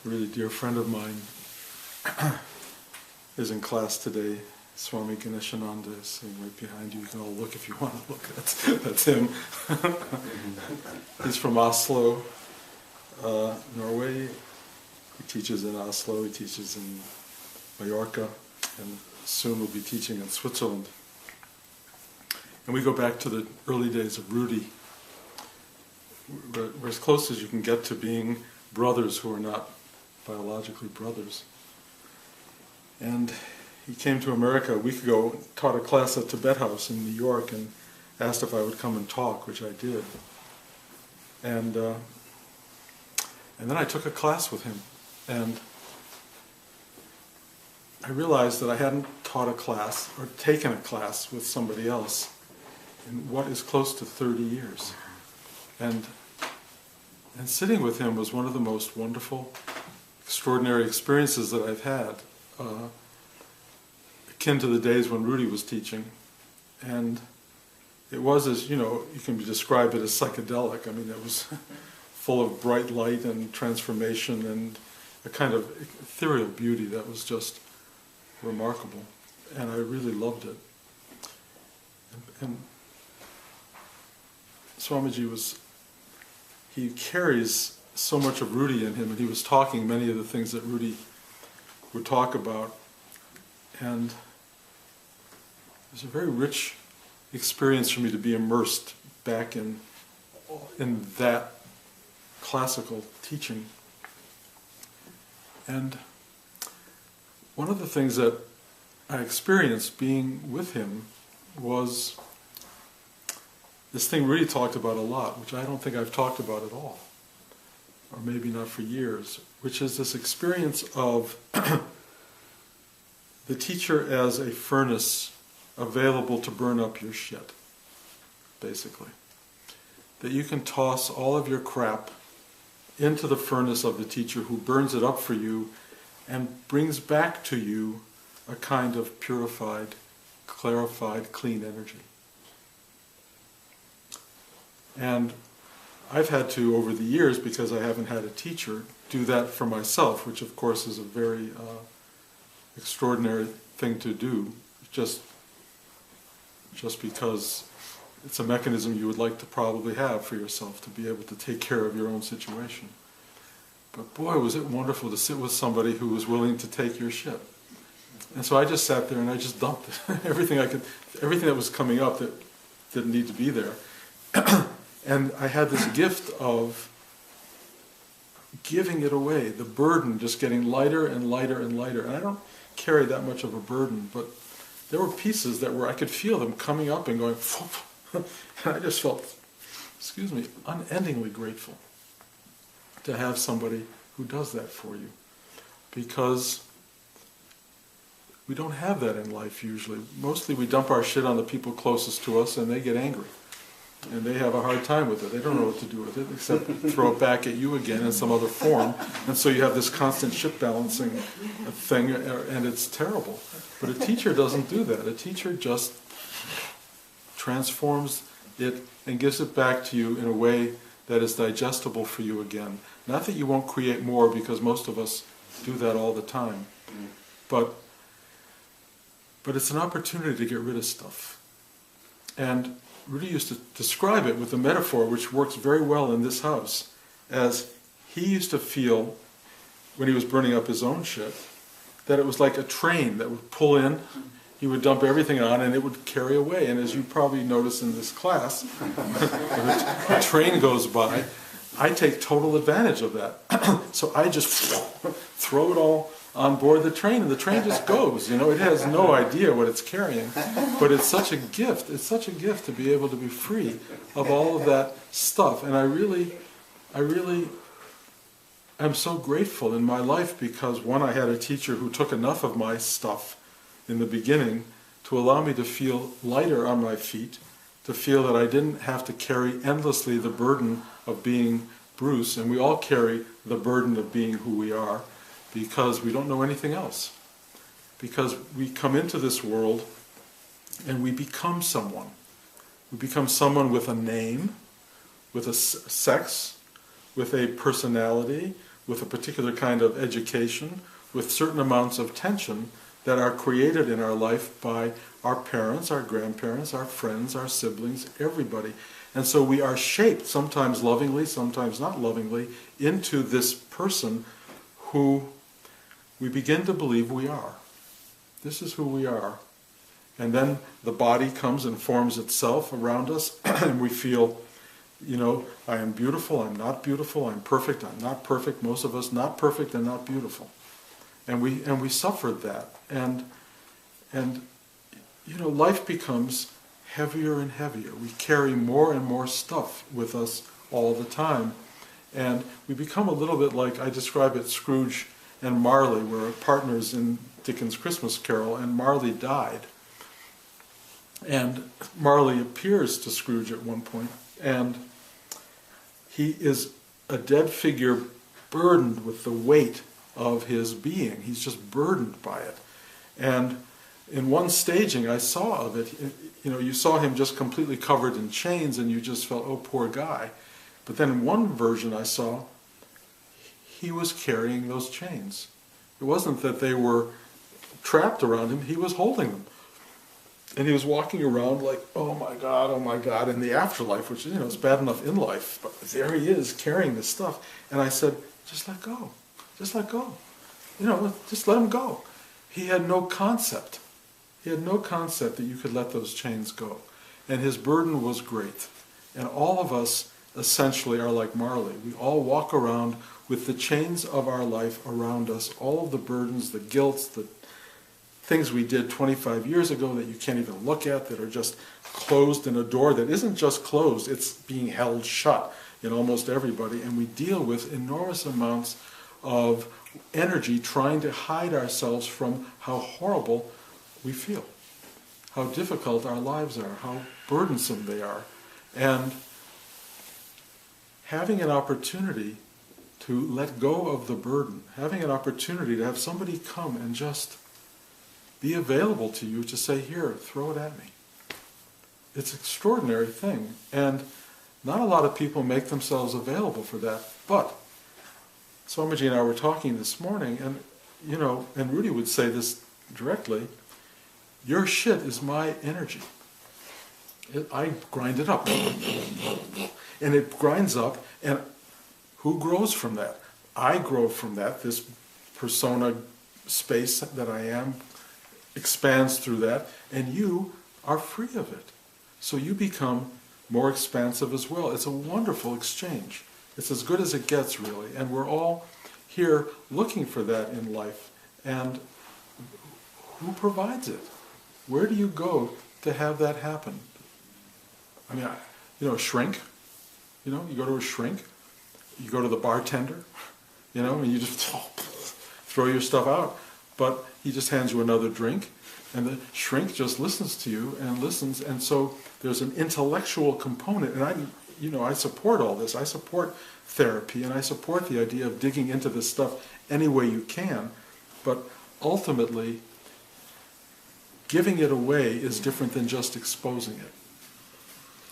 A really dear friend of mine is in class today. Swami Ganeshananda is sitting right behind you. You can all look if you want to look. That's him. He's from Oslo, Norway. He teaches in Oslo, he teaches in Mallorca, and soon will be teaching in Switzerland. And we go back to the early days of Rudy. We're as close as you can get to being brothers who are not biologically brothers. And he came to America a week ago, taught a class at Tibet House in New York, and asked if I would come and talk, which I did. And then I took a class with him, and I realized that I hadn't taught a class or taken a class with somebody else in what is close to 30 years. And sitting with him was one of the most wonderful, extraordinary experiences that I've had, akin to the days when Rudy was teaching. And it was, as you know, you can describe it as psychedelic. I mean, it was full of bright light and transformation and a kind of ethereal beauty that was just remarkable. And I really loved it. And Swamiji he carries so much of Rudy in him, and he was talking many of the things that Rudy would talk about. And it was a very rich experience for me to be immersed back in that classical teaching. And one of the things that I experienced being with him was this thing Rudy talked about a lot, which I don't think I've talked about at all, or maybe not for years, which is this experience of the teacher as a furnace available to burn up your shit, basically. That you can toss all of your crap into the furnace of the teacher, who burns it up for you and brings back to you a kind of purified, clarified, clean energy. And I've had to, over the years, because I haven't had a teacher, do that for myself, which of course is a very extraordinary thing to do, just because it's a mechanism you would like to probably have for yourself, to be able to take care of your own situation. But boy, was it wonderful to sit with somebody who was willing to take your shit. And so I just sat there and I just dumped it. everything that was coming up that didn't need to be there. And I had this gift of giving it away, the burden just getting lighter and lighter and lighter. And I don't carry that much of a burden, but there were pieces that I could feel them coming up and going, and I just felt, unendingly grateful to have somebody who does that for you. Because we don't have that in life usually. Mostly we dump our shit on the people closest to us and they get angry. And they have a hard time with it. They don't know what to do with it except throw it back at you again in some other form. And so you have this constant ship balancing thing, and it's terrible. But a teacher doesn't do that. A teacher just transforms it and gives it back to you in a way that is digestible for you again. Not that you won't create more, because most of us do that all the time. But it's an opportunity to get rid of stuff. And Rudy used to describe it with a metaphor which works very well in this house, as he used to feel, when he was burning up his own shit, that it was like a train that would pull in, he would dump everything on, and it would carry away. And as you probably notice in this class, when a train goes by, I take total advantage of that. So I just throw it all on board the train, and the train just goes. You know, it has no idea what it's carrying, but it's such a gift. It's such a gift to be able to be free of all of that stuff. And I really am so grateful in my life, because one, I had a teacher who took enough of my stuff in the beginning to allow me to feel lighter on my feet, to feel that I didn't have to carry endlessly the burden of being Bruce, and we all carry the burden of being who we are, because we don't know anything else. Because we come into this world and we become someone. We become someone with a name, with a sex, with a personality, with a particular kind of education, with certain amounts of tension that are created in our life by our parents, our grandparents, our friends, our siblings, everybody. And so we are shaped, sometimes lovingly, sometimes not lovingly, into this person who we begin to believe we are. This is who we are. And then the body comes and forms itself around us, and we feel, I am beautiful, I'm not beautiful, I'm perfect, I'm not perfect, most of us not perfect and not beautiful. And we suffered that. And life becomes heavier and heavier. We carry more and more stuff with us all the time. And we become a little bit like, I describe it, Scrooge and Marley were partners in Dickens' Christmas Carol, and Marley died. And Marley appears to Scrooge at one point, and he is a dead figure burdened with the weight of his being. He's just burdened by it. And in one staging I saw of it, you saw him just completely covered in chains, and you just felt, oh, poor guy. But then in one version I saw, he was carrying those chains. It wasn't that they were trapped around him, he was holding them. And he was walking around like, oh my God, in the afterlife, which is bad enough in life, but there he is carrying this stuff. And I said, just let go. Just let go. Just let him go. He had no concept. He had no concept that you could let those chains go. And his burden was great. And all of us essentially are like Marley. We all walk around with the chains of our life around us, all of the burdens, the guilt, the things we did 25 years ago that you can't even look at, that are just closed in a door that isn't just closed, it's being held shut in almost everybody. And we deal with enormous amounts of energy trying to hide ourselves from how horrible we feel, how difficult our lives are, how burdensome they are. And having an opportunity to let go of the burden, having an opportunity to have somebody come and just be available to you to say, here, throw it at me. It's an extraordinary thing. And not a lot of people make themselves available for that. But Swamiji and I were talking this morning, and and Rudy would say this directly, your shit is my energy. I grind it up. And it grinds up, and who grows from that? I grow from that. This persona space that I am expands through that, and you are free of it. So you become more expansive as well. It's a wonderful exchange. It's as good as it gets, really. And we're all here looking for that in life. And who provides it? Where do you go to have that happen? I mean, a shrink. You go to a shrink. You go to the bartender. And you just throw your stuff out. But he just hands you another drink, and the shrink just listens to you and listens. And so there's an intellectual component. And I support all this. I support therapy, and I support the idea of digging into this stuff any way you can. But ultimately, giving it away is different than just exposing it.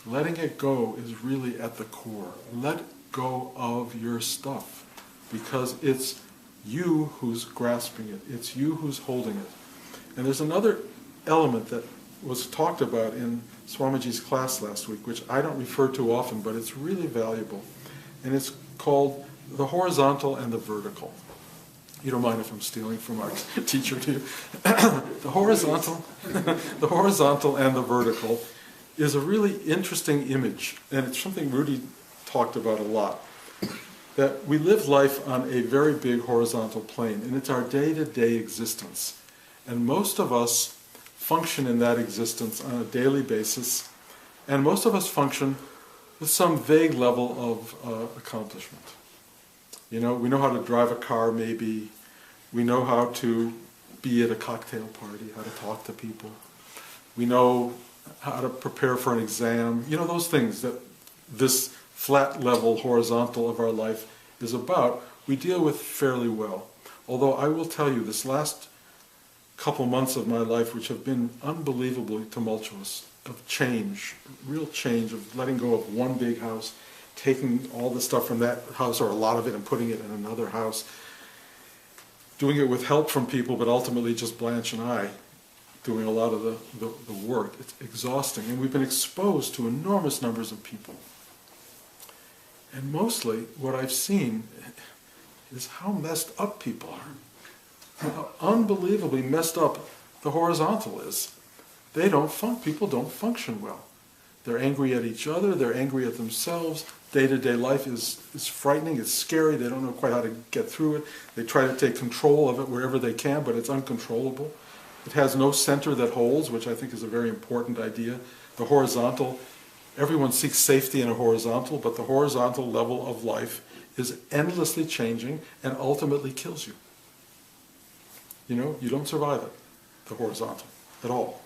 Letting it go is really at the core. Let go of your stuff, because it's you who's grasping it. It's you who's holding it. And there's another element that was talked about in Swamiji's class last week, which I don't refer to often, but it's really valuable. And it's called the horizontal and the vertical. You don't mind if I'm stealing from our teacher, do you? The horizontal and the vertical is a really interesting image, and it's something Rudy talked about a lot. That we live life on a very big horizontal plane, and it's our day-to-day existence. And most of us function in that existence on a daily basis, and most of us function with some vague level of accomplishment. We know how to drive a car, maybe. We know how to be at a cocktail party, how to talk to people. We know how to prepare for an exam. Those things that this flat level horizontal of our life is about, we deal with fairly well. Although I will tell you, this last couple months of my life, which have been unbelievably tumultuous, of change, real change, of letting go of one big house taking all the stuff from that house, or a lot of it, and putting it in another house, doing it with help from people, but ultimately just Blanche and I doing a lot of the work. It's exhausting, and we've been exposed to enormous numbers of people. And mostly what I've seen is how messed up people are. How unbelievably messed up the horizontal is. People don't function well. They're angry at each other, they're angry at themselves. Day-to-day life is frightening, it's scary, they don't know quite how to get through it. They try to take control of it wherever they can, but it's uncontrollable. It has no center that holds, which I think is a very important idea. The horizontal, everyone seeks safety in a horizontal, but the horizontal level of life is endlessly changing and ultimately kills you. You know, you don't survive it, the horizontal, at all.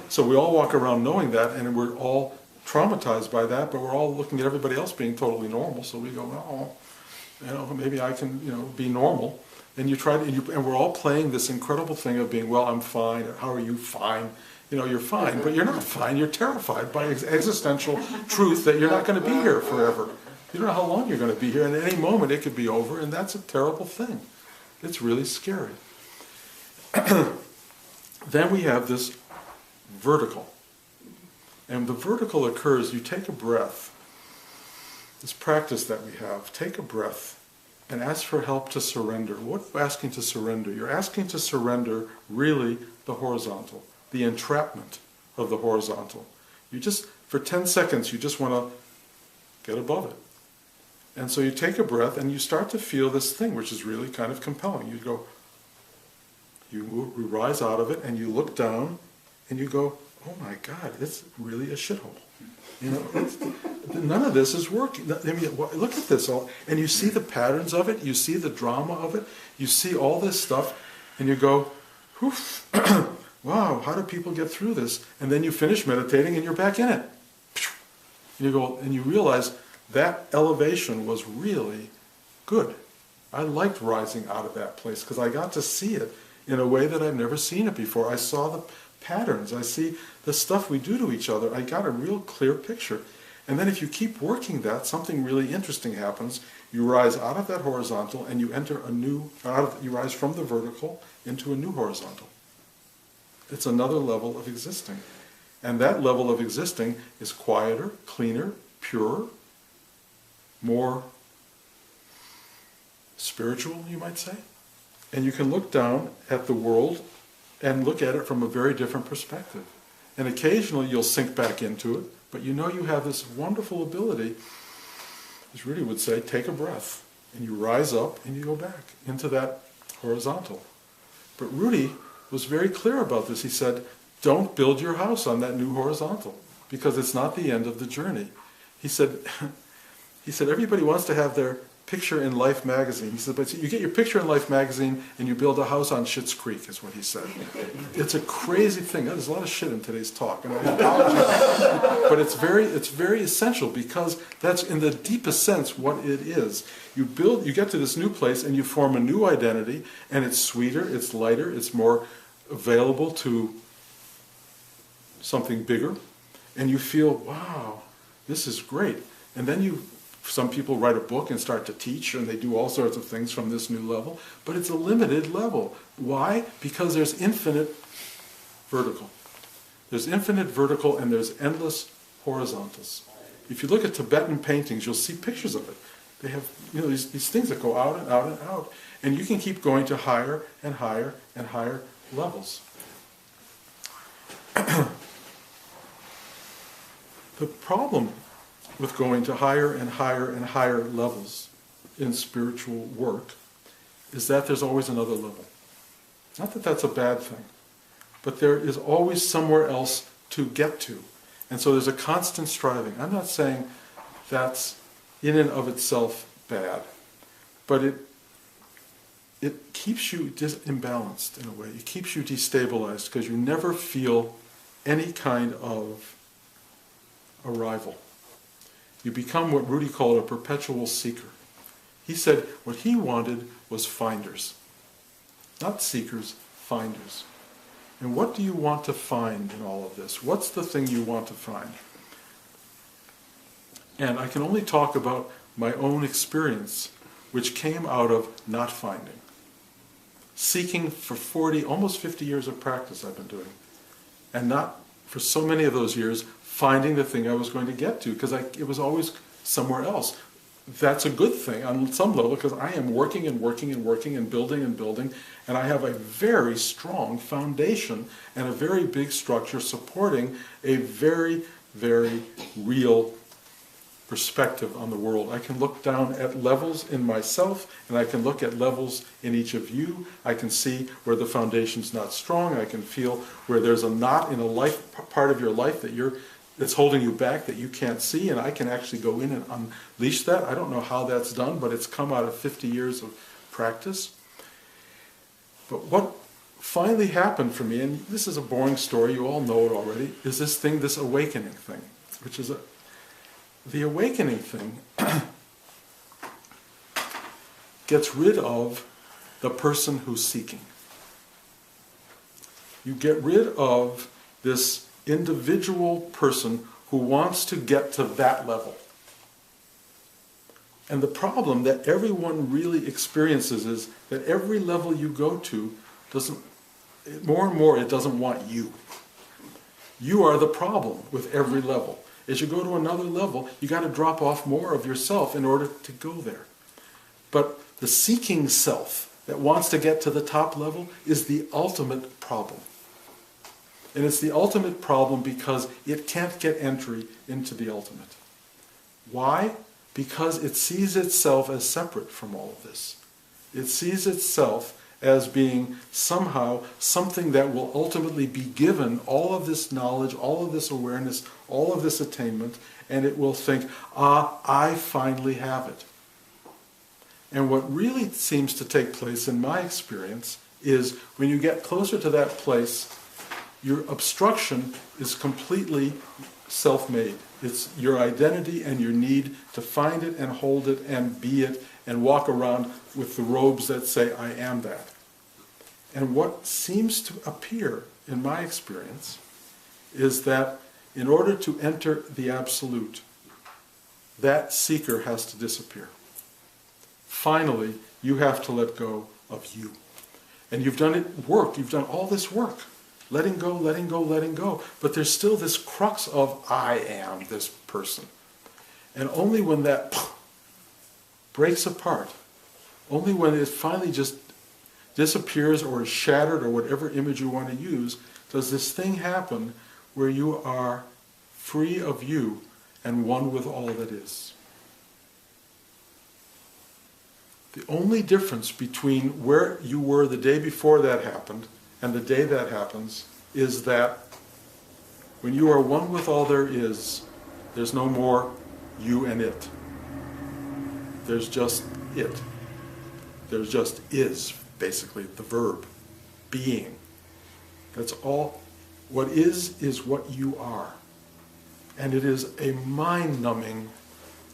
So we all walk around knowing that, and we're all traumatized by that, but we're all looking at everybody else being totally normal, so we go, oh, maybe I can, be normal. And you try to, and we're all playing this incredible thing of being, well, I'm fine, or how are you fine? You're fine, but you're not fine. You're terrified by existential truth that you're not going to be here forever. You don't know how long you're going to be here, and at any moment it could be over, and that's a terrible thing. It's really scary. Then we have this vertical. And the vertical occurs, you take a breath. This practice that we have, take a breath and ask for help to surrender. What are you asking to surrender? You're asking to surrender really the horizontal, the entrapment of the horizontal. You just, for 10 seconds, you just want to get above it. And so you take a breath and you start to feel this thing, which is really kind of compelling. You go, you rise out of it and you look down and you go, oh my God, it's really a shithole. None of this is working. I mean, look at this all, and you see the patterns of it, you see the drama of it, you see all this stuff, and you go, oof, wow, how do people get through this? And then you finish meditating and you're back in it. And you go, and you realize that elevation was really good. I liked rising out of that place because I got to see it in a way that I've never seen it before. I saw the patterns. I see the stuff we do to each other. I got a real clear picture. And then if you keep working that, something really interesting happens. You rise out of that horizontal and you enter you rise from the vertical into a new horizontal. It's another level of existing. And that level of existing is quieter, cleaner, purer, more spiritual, you might say. And you can look down at the world and look at it from a very different perspective. And occasionally you'll sink back into it, but you have this wonderful ability, as Rudy would say, take a breath, and you rise up and you go back into that horizontal. But Rudy was very clear about this. He said, don't build your house on that new horizontal, because it's not the end of the journey. He said, everybody wants to have their picture in Life magazine. He said, but you get your picture in Life magazine and you build a house on Schitt's Creek, is what he said. It's a crazy thing. There's a lot of shit in today's talk, and I apologize. But it's very essential, because that's in the deepest sense what it is. You get to this new place and you form a new identity, and it's sweeter, it's lighter, it's more available to something bigger, and you feel, wow, this is great. And then some people write a book and start to teach, and they do all sorts of things from this new level, but it's a limited level. Why? Because there's infinite vertical. There's infinite vertical and there's endless horizontals. If you look at Tibetan paintings, you'll see pictures of it. They have these things that go out and out and out, and you can keep going to higher and higher and higher levels. The problem with going to higher and higher and higher levels in spiritual work is that there's always another level. Not that that's a bad thing, but there is always somewhere else to get to. And so there's a constant striving. I'm not saying that's in and of itself bad, but it keeps you imbalanced in a way. It keeps you destabilized because you never feel any kind of arrival. You become what Rudy called a perpetual seeker. He said what he wanted was finders. Not seekers, finders. And what do you want to find in all of this? What's the thing you want to find? And I can only talk about my own experience, which came out of not finding. Seeking for 40, almost 50 years of practice I've been doing. And not, for so many of those years, finding the thing I was going to get to, because it was always somewhere else. That's a good thing on some level, because I am working and working and working and building, and I have a very strong foundation and a very big structure supporting a very, very real perspective on the world. I can look down at levels in myself, and I can look at levels in each of you. I can see where the foundation's not strong. I can feel where there's a knot in a part of your life that's holding you back that you can't see, and I can actually go in and unleash that. I don't know how that's done, but it's come out of 50 years of practice. But what finally happened for me, and this is a boring story, you all know it already, is this awakening thing, which is the awakening thing gets rid of the person who's seeking. You get rid of this individual person who wants to get to that level. And the problem that everyone really experiences is that every level you go to more and more it doesn't want you. You are the problem with every level. As you go to another level, you got to drop off more of yourself in order to go there. But the seeking self that wants to get to the top level is the ultimate problem. And it's the ultimate problem because it can't get entry into the ultimate. Why? Because it sees itself as separate from all of this. It sees itself as being somehow something that will ultimately be given all of this knowledge, all of this awareness, all of this attainment, and it will think, I finally have it. And what really seems to take place in my experience is when you get closer to that place, your obstruction is completely self-made. It's your identity and your need to find it and hold it and be it and walk around with the robes that say, I am that. And what seems to appear in my experience is that in order to enter the absolute, that seeker has to disappear. Finally, you have to let go of you. And you've done you've done all this work. Letting go, letting go, letting go. But there's still this crux of I am this person. And only when that breaks apart, only when it finally just disappears or is shattered or whatever image you want to use, does this thing happen where you are free of you and one with all that is. The only difference between where you were the day before that happened and the day that happens is that when you are one with all there is, there's no more you and it. There's just it. There's just is, basically, the verb, being. That's all. What is what you are. And it is a mind-numbing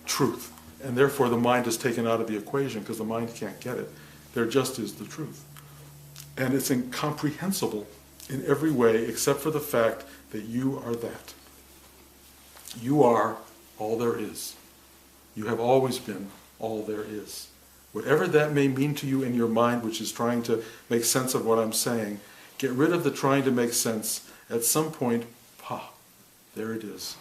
truth. And therefore the mind is taken out of the equation because the mind can't get it. There just is the truth. And it's incomprehensible in every way except for the fact that you are that. You are all there is. You have always been all there is. Whatever that may mean to you in your mind, which is trying to make sense of what I'm saying, get rid of the trying to make sense. At some point, there it is.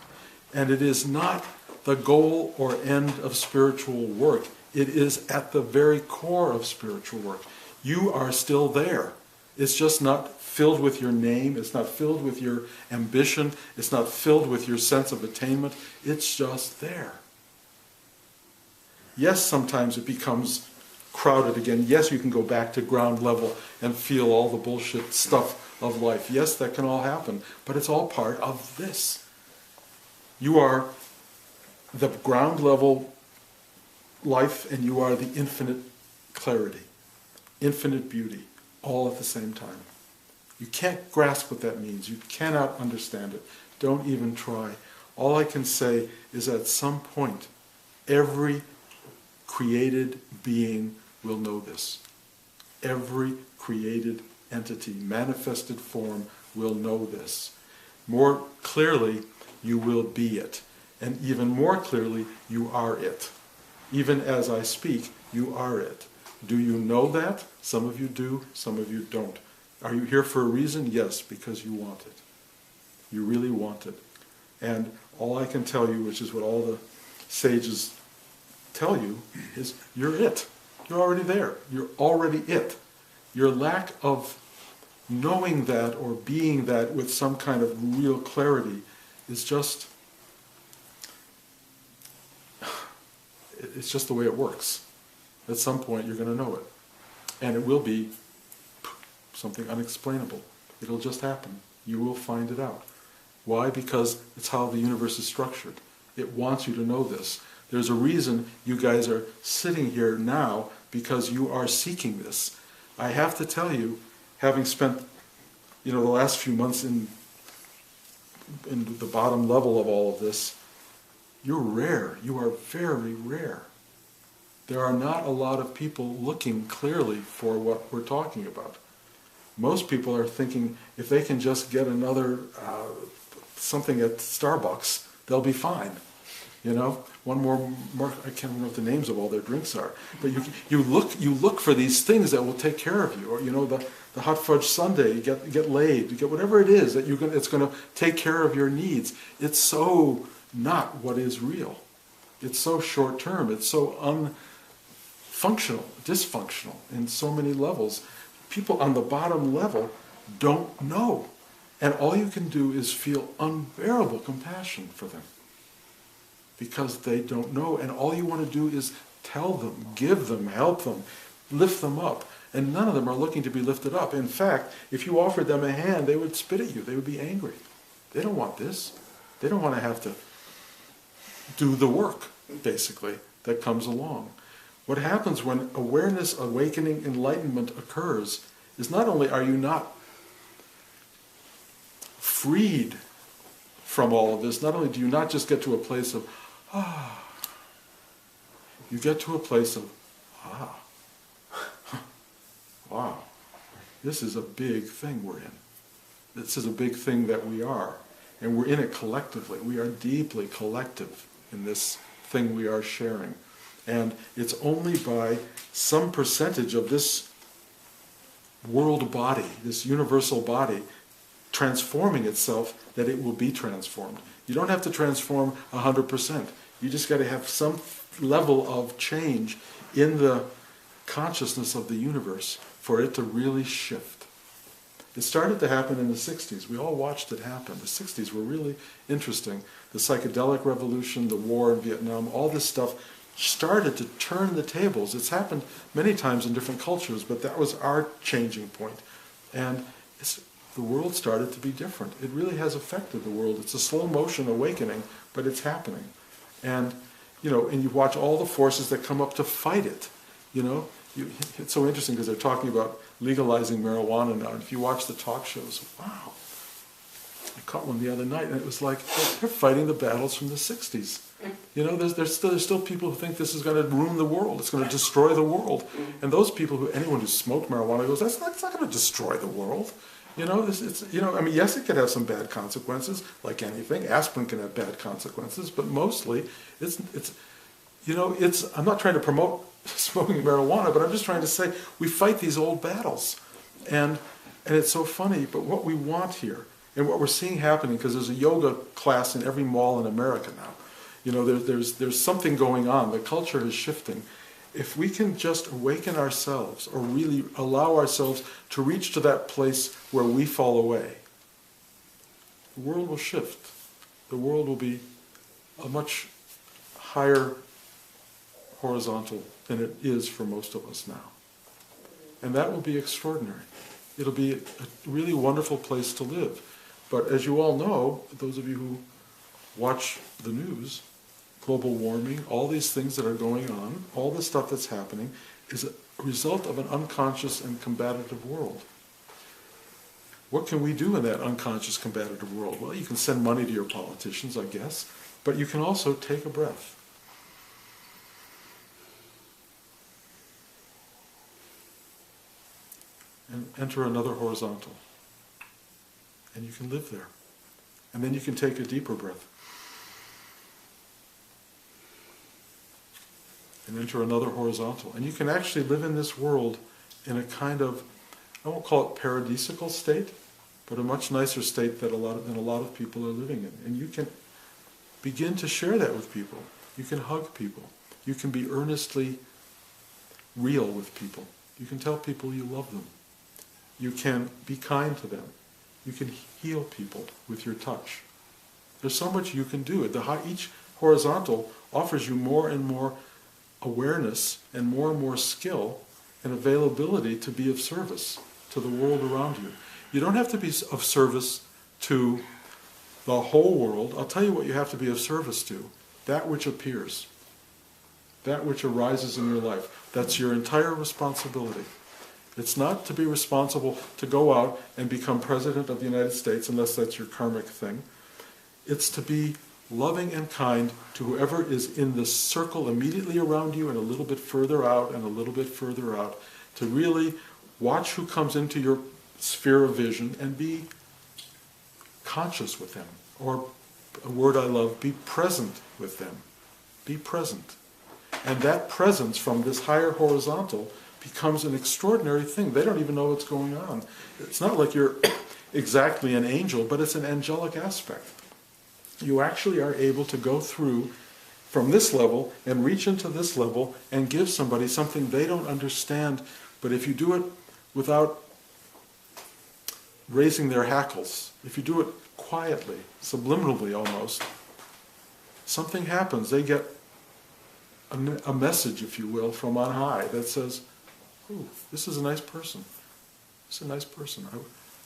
And it is not the goal or end of spiritual work. It is at the very core of spiritual work. You are still there. It's just not filled with your name. It's not filled with your ambition. It's not filled with your sense of attainment. It's just there. Yes, sometimes it becomes crowded again. Yes, you can go back to ground level and feel all the bullshit stuff of life. Yes, that can all happen. But it's all part of this. You are the ground level life and you are the infinite clarity, infinite beauty, all at the same time. You can't grasp what that means. You cannot understand it. Don't even try. All I can say is at some point, every created being will know this. Every created entity, manifested form, will know this. More clearly, you will be it. And even more clearly, you are it. Even as I speak, you are it. Do you know that? Some of you do, some of you don't. Are you here for a reason? Yes, because you want it. You really want it. And all I can tell you, which is what all the sages tell you, is you're it. You're already there. You're already it. Your lack of knowing that or being that with some kind of real clarity is just, it's just the way it works. At some point you're going to know it. And it will be something unexplainable. It'll just happen. You will find it out. Why? Because it's how the universe is structured. It wants you to know this. There's a reason you guys are sitting here now, because you are seeking this. I have to tell you, having spent the last few months in the bottom level of all of this, you're rare. You are very rare. There are not a lot of people looking clearly for what we're talking about. Most people are thinking if they can just get another something at Starbucks, they'll be fine. One more. I can't remember what the names of all their drinks are. But you look for these things that will take care of you. Or the hot fudge sundae, you get laid, you get whatever it is that it's going to take care of your needs. It's so not what is real. It's so short term. It's so unfunctional, dysfunctional in so many levels. People on the bottom level don't know. And all you can do is feel unbearable compassion for them. Because they don't know. And all you want to do is tell them, give them, help them, lift them up. And none of them are looking to be lifted up. In fact, if you offered them a hand, they would spit at you. They would be angry. They don't want this. They don't want to have to do the work, basically, that comes along. What happens when awareness, awakening, enlightenment occurs is not only are you not freed from all of this, not only do you not just get to a place of, you get to a place of, wow, this is a big thing we're in. This is a big thing that we are. And we're in it collectively. We are deeply collective in this thing we are sharing. And it's only by some percentage of this world body, this universal body, transforming itself that it will be transformed. You don't have to transform 100%. You just got to have some level of change in the consciousness of the universe for it to really shift. It started to happen in the 60s. We all watched it happen. The 60s were really interesting. The psychedelic revolution, the war in Vietnam, all this stuff started to turn the tables. It's happened many times in different cultures, but that was our changing point. And the world started to be different. It really has affected the world. It's a slow motion awakening, but it's happening. And and you watch all the forces that come up to fight it. It's so interesting because they're talking about legalizing marijuana now. And if you watch the talk shows, wow. I caught one the other night, and it was like they're fighting the battles from the 60s. There's still people who think this is going to ruin the world. It's going to destroy the world. And those people anyone who smoked marijuana goes, that's not going to destroy the world. Yes, it could have some bad consequences, like anything. Aspirin can have bad consequences, but mostly, I'm not trying to promote smoking marijuana, but I'm just trying to say we fight these old battles, and it's so funny. But what we want here, and what we're seeing happening, because there's a yoga class in every mall in America now. There's something going on. The culture is shifting. If we can just awaken ourselves, or really allow ourselves to reach to that place where we fall away, the world will shift. The world will be a much higher horizontal than it is for most of us now. And that will be extraordinary. It'll be a really wonderful place to live. But as you all know, those of you who watch the news, global warming, all these things that are going on, all the stuff that's happening, is a result of an unconscious and combative world. What can we do in that unconscious combative world? Well, you can send money to your politicians, I guess, but you can also take a breath. And enter another horizontal. And you can live there. And then you can take a deeper breath. and enter another horizontal. And you can actually live in this world in a kind of, I won't call it paradisical state, but a much nicer state that a lot of people are living in. And you can begin to share that with people. You can hug people. You can be earnestly real with people. You can tell people you love them. You can be kind to them. You can heal people with your touch. There's so much you can do. Each horizontal offers you more and more awareness and more skill and availability to be of service to the world around you. You don't have to be of service to the whole world. I'll tell you what you have to be of service to. That which appears. That which arises in your life. That's your entire responsibility. It's not to be responsible to go out and become President of the United States, unless that's your karmic thing. It's to be loving and kind to whoever is in the circle immediately around you and a little bit further out and a little bit further out. To really watch who comes into your sphere of vision and be conscious with them. Or a word I love, be present with them. Be present. And that presence from this higher horizontal becomes an extraordinary thing. They don't even know what's going on. It's not like you're exactly an angel, but it's an angelic aspect. You actually are able to go through from this level and reach into this level and give somebody something they don't understand. But if you do it without raising their hackles, if you do it quietly, subliminally almost, something happens. They get a message, if you will, from on high that says, "Ooh, this is a nice person. This is a nice person.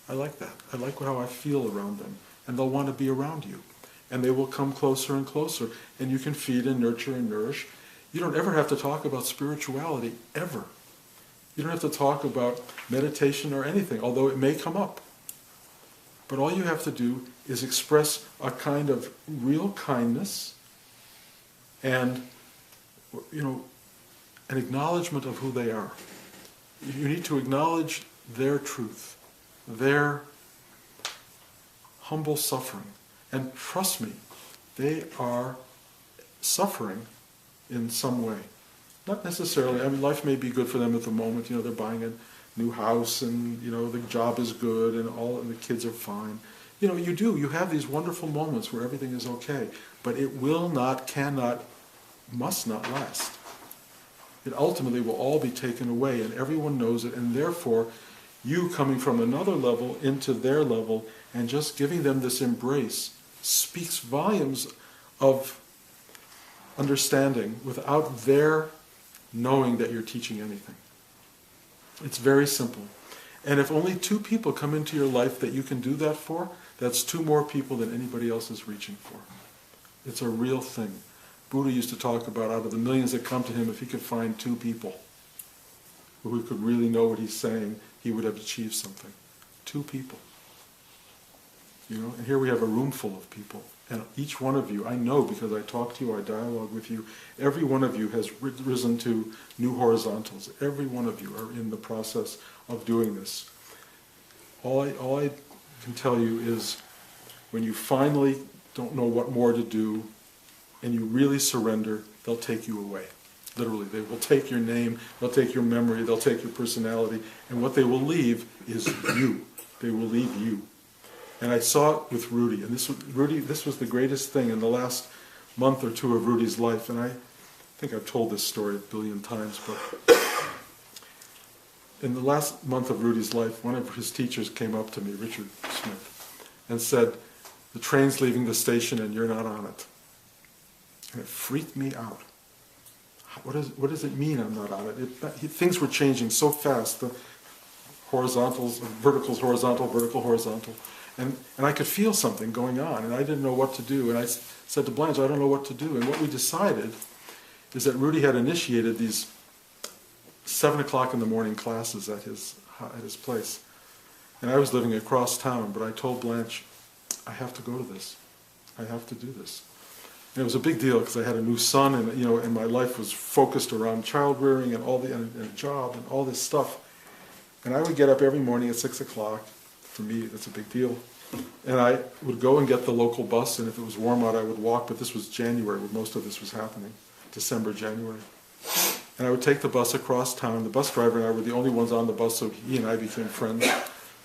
I like that. I like how I feel around them." And they'll want to be around you. And they will come closer and closer. And you can feed and nurture and nourish. You don't ever have to talk about spirituality, ever. You don't have to talk about meditation or anything, although it may come up. But all you have to do is express a kind of real kindness and, an acknowledgement of who they are. You need to acknowledge their truth, their humble suffering. And trust me, they are suffering in some way. Not necessarily, life may be good for them at the moment, they're buying a new house and, the job is good and the kids are fine. You have these wonderful moments where everything is okay, but it will not, cannot, must not last. It ultimately will all be taken away, and everyone knows it, and therefore, you coming from another level into their level and just giving them this embrace speaks volumes of understanding without their knowing that you're teaching anything. It's very simple. And if only 2 people come into your life that you can do that for, that's 2 more people than anybody else is reaching for. It's a real thing. Buddha used to talk about, out of the millions that come to him, if he could find 2 people who could really know what he's saying, he would have achieved something. 2 people. And here we have a room full of people. And each one of you, I know because I talk to you, I dialogue with you, every one of you has risen to new horizontals. Every one of you are in the process of doing this. All I can tell you is, when you finally don't know what more to do, and you really surrender, they'll take you away. Literally, they will take your name, they'll take your memory, they'll take your personality, and what they will leave is you. They will leave you. And I saw it with Rudy, and this was the greatest thing in the last month or 2 of Rudy's life, and I think I've told this story 1 billion times, but in the last month of Rudy's life, one of his teachers came up to me, Richard Smith, and said, "The train's leaving the station and you're not on it." And it freaked me out. What does it mean I'm not on it? Things were changing so fast, the horizontals, verticals, horizontal, vertical, horizontal. And I could feel something going on, and I didn't know what to do. And I said to Blanche, "I don't know what to do." And what we decided is that Rudy had initiated these 7 o'clock in the morning classes at his place. And I was living across town, but I told Blanche, "I have to go to this. I have to do this." And it was a big deal because I had a new son, and and my life was focused around child rearing and and a job and all this stuff. And I would get up every morning at 6 o'clock. For me, that's a big deal. And I would go and get the local bus, and if it was warm out, I would walk, but this was January when most of this was happening, December, January. And I would take the bus across town. The bus driver and I were the only ones on the bus, so he and I became friends.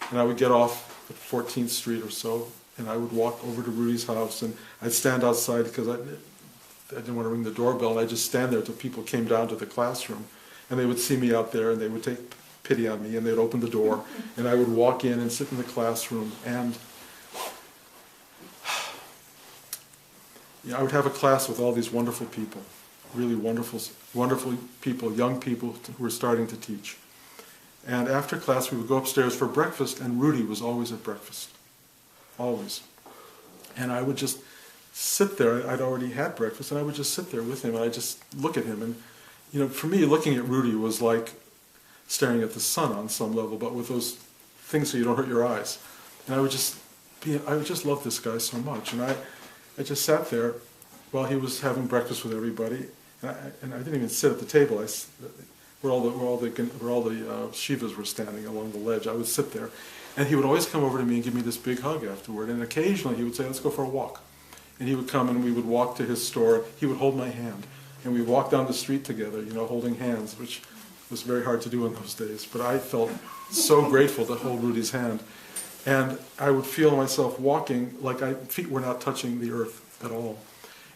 And I would get off at 14th Street or so, and I would walk over to Rudy's house, and I'd stand outside because I didn't want to ring the doorbell, and I'd just stand there until people came down to the classroom. And they would see me out there, and they would take pity on me, and they'd open the door, and I would walk in and sit in the classroom, and I would have a class with all these wonderful people, really wonderful, wonderful people, young people who were starting to teach. And after class, we would go upstairs for breakfast, and Rudy was always at breakfast, always. And I would just sit there. I'd already had breakfast, and I would just sit there with him, and I'd just look at him. And for me, looking at Rudy was like staring at the sun on some level, but with those things so you don't hurt your eyes. And I would just love this guy so much. And I just sat there while he was having breakfast with everybody, and I didn't even sit at the table. Where all the Shivas were standing along the ledge, I would sit there, and he would always come over to me and give me this big hug afterward. And occasionally he would say, "Let's go for a walk." And he would come and we would walk to his store. He would hold my hand, and we walked down the street together, holding hands, which was very hard to do in those days. But I felt so grateful to hold Rudy's hand. And I would feel myself walking like my feet were not touching the earth at all.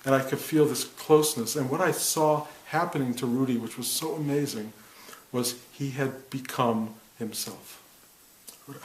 And I could feel this closeness. And what I saw happening to Rudy, which was so amazing, was he had become himself.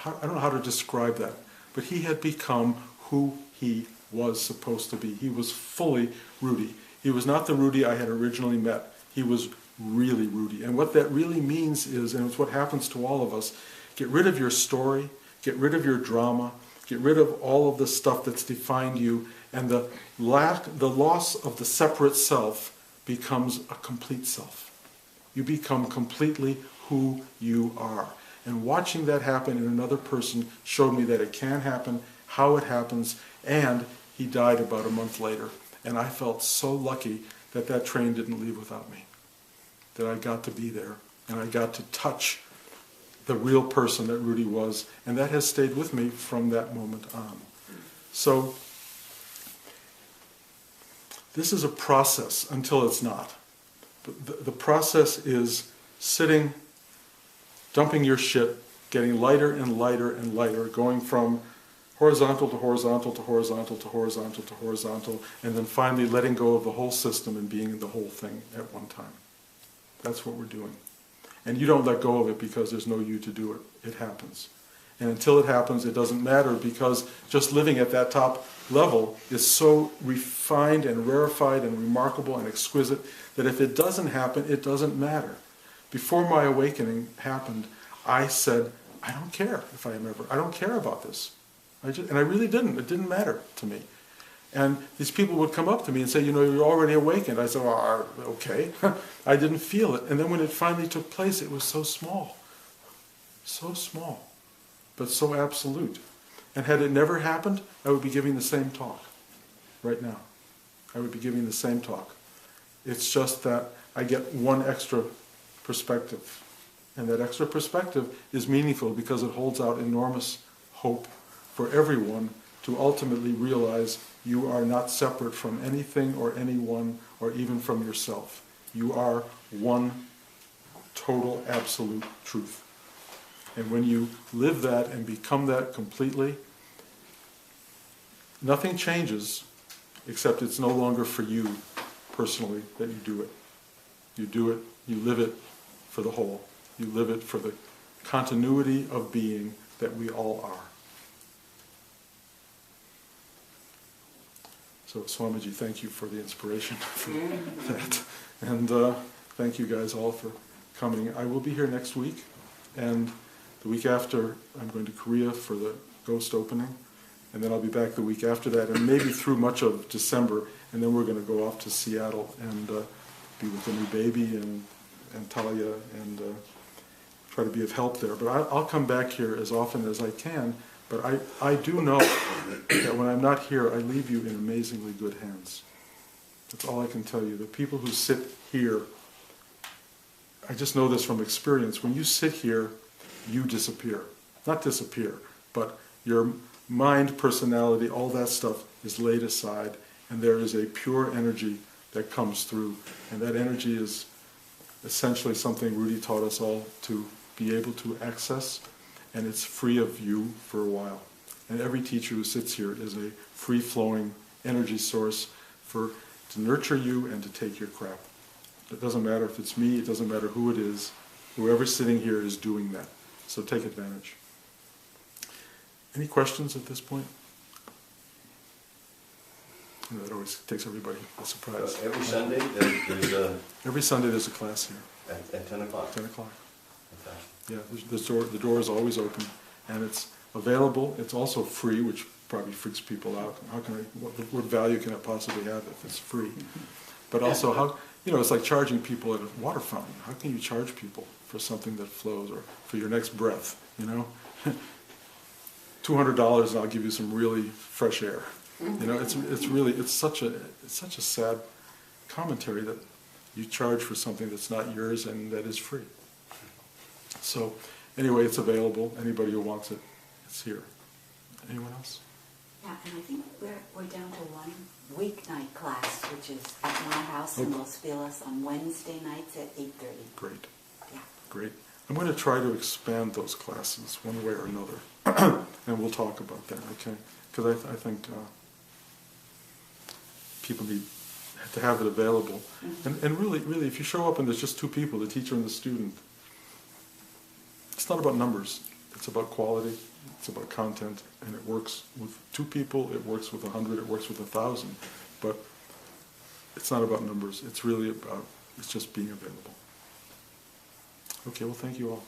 I don't know how to describe that, but he had become who he was supposed to be. He was fully Rudy. He was not the Rudy I had originally met. He was really Rudy. And what that really means is, and it's what happens to all of us, get rid of your story, get rid of your drama, get rid of all of the stuff that's defined you, and the loss of the separate self becomes a complete self. You become completely who you are. And watching that happen in another person showed me that it can happen, how it happens, and he died about a month later. And I felt so lucky that that train didn't leave without me, that I got to be there, and I got to touch the real person that Rudy was, and that has stayed with me from that moment on. So this is a process until it's not. But the process is sitting, dumping your shit, getting lighter and lighter and lighter, going from horizontal to horizontal to horizontal to horizontal to horizontal, and then finally letting go of the whole system and being in the whole thing at one time. That's what we're doing. And you don't let go of it because there's no you to do it. It happens. And until it happens, it doesn't matter, because just living at that top level is so refined and rarefied and remarkable and exquisite that if it doesn't happen, it doesn't matter. Before my awakening happened, I said, I don't care if I am ever, I don't care about this. And I really didn't. It didn't matter to me. And these people would come up to me and say, you're already awakened. I said, well, okay. I didn't feel it. And then when it finally took place, it was so small, but so absolute. And had it never happened, I would be giving the same talk right now. I would be giving the same talk. It's just that I get one extra perspective. And that extra perspective is meaningful because it holds out enormous hope for everyone to ultimately realize you are not separate from anything or anyone or even from yourself. You are one total absolute truth. And when you live that and become that completely, nothing changes except it's no longer for you personally that you do it. You do it, you live it for the whole. You live it for the continuity of being that we all are. So Swamiji, thank you for the inspiration for that. And thank you guys all for coming. I will be here next week, and the week after I'm going to Korea for the Ghost opening, and then I'll be back the week after that, and maybe through much of December, and then we're going to go off to Seattle and be with the new baby and Talia and try to be of help there. But I'll come back here as often as I can. But I do know that when I'm not here, I leave you in amazingly good hands. That's all I can tell you. The people who sit here, I just know this from experience. When you sit here, you disappear. Not disappear, but your mind, personality, all that stuff is laid aside, and there is a pure energy that comes through. And that energy is essentially something Rudy taught us all to be able to access, and it's free of you for a while. And every teacher who sits here is a free-flowing energy source to nurture you and to take your crap. It doesn't matter if it's me, it doesn't matter who it is. Whoever's sitting here is doing that. So take advantage. Any questions at this point? That always takes everybody by surprise. Every Sunday there's a... Every Sunday there's a class here. At 10 o'clock? 10 o'clock. Okay. Yeah, the door is always open, and it's available. It's also free, which probably freaks people out. How can what value can it possibly have if it's free? But also, it's like charging people at a water fountain. How can you charge people for something that flows, or for your next breath, $200 and I'll give you some really fresh air. It's such a sad commentary that you charge for something that's not yours and that is free. So anyway, it's available. Anybody who wants it, it's here. Anyone else? Yeah, and I think we're down to one weeknight class, which is at my house in Los Feliz on Wednesday nights at 8:30. Great. Yeah. Great. I'm going to try to expand those classes one way or another, and we'll talk about that, okay? Because I think people need to have it available. Mm-hmm. And really, if you show up and there's just two people, the teacher and the student, it's not about numbers. It's about quality. It's about content, and it works with 2 people. It works with 100. It works with 1,000. But it's not about numbers. It's really about, it's just being available. Okay, well, thank you all.